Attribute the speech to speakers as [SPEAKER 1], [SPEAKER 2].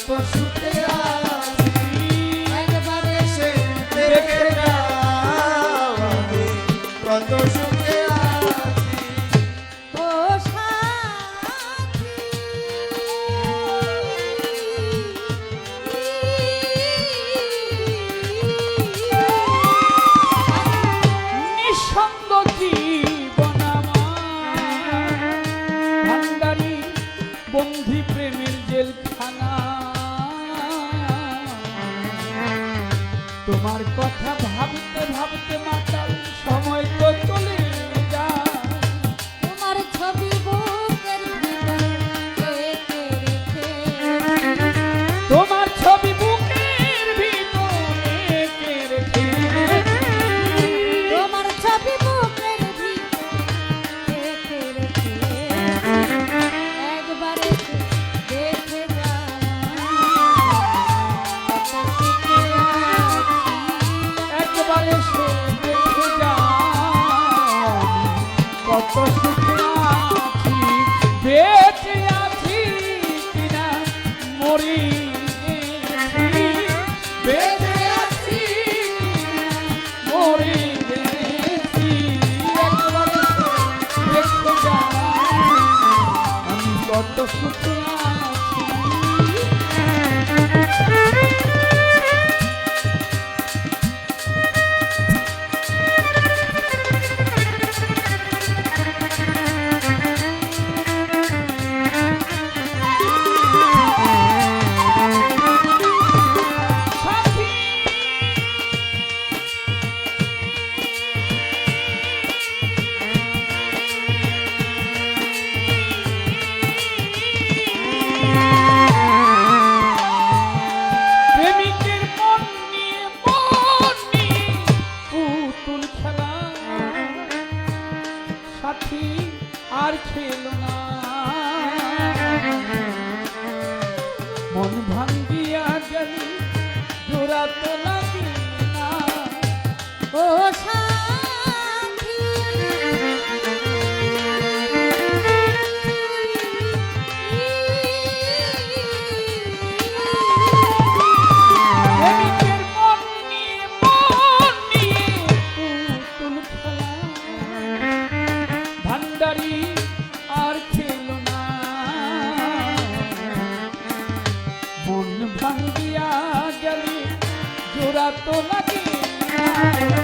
[SPEAKER 1] কত সুখে আছি একবার এসে দেখে যাও আমি কত সুখে আছি
[SPEAKER 2] ও সাথী
[SPEAKER 3] নিঃসঙ্গ জীবন আমার ভান্ডারি বন্ধি প্রেমের জেলখানা তোমার কথা ভাবতে ভাবতে মাতাল সময় তো চলে যায়
[SPEAKER 2] তোমার ছবি বুকের ভিতরে রেখে রেখে
[SPEAKER 3] তোমার ছবি বুকের ভিতরে রেখে রেখে
[SPEAKER 2] তোমার ছবি বুকের ভিতরে রেখে রেখে একবার এসে দেখে যাও কত সুখে আছি
[SPEAKER 3] একবার এসে দেখে যাও কত সুখে আছি বেঁচে আছি কিনা মরি গেছি বেঁচে আছি কিনা মরি গেছি একবার এসে দেখে যাও আমি কত সুখে আছি প্রেমিকের মন নিয়ে পুতুল খেলা সাথী আর খেলো না মন ভাঙ্গিয়া গেলি জোড়া তো লাগে না
[SPEAKER 2] ও সাথী
[SPEAKER 3] প্রেমিকের মন নিয়ে পুতুল খেলা ভান্ডারি আর খেলো না মন ভাঙ্গিয়া গেলি জোড়া তো লাগে না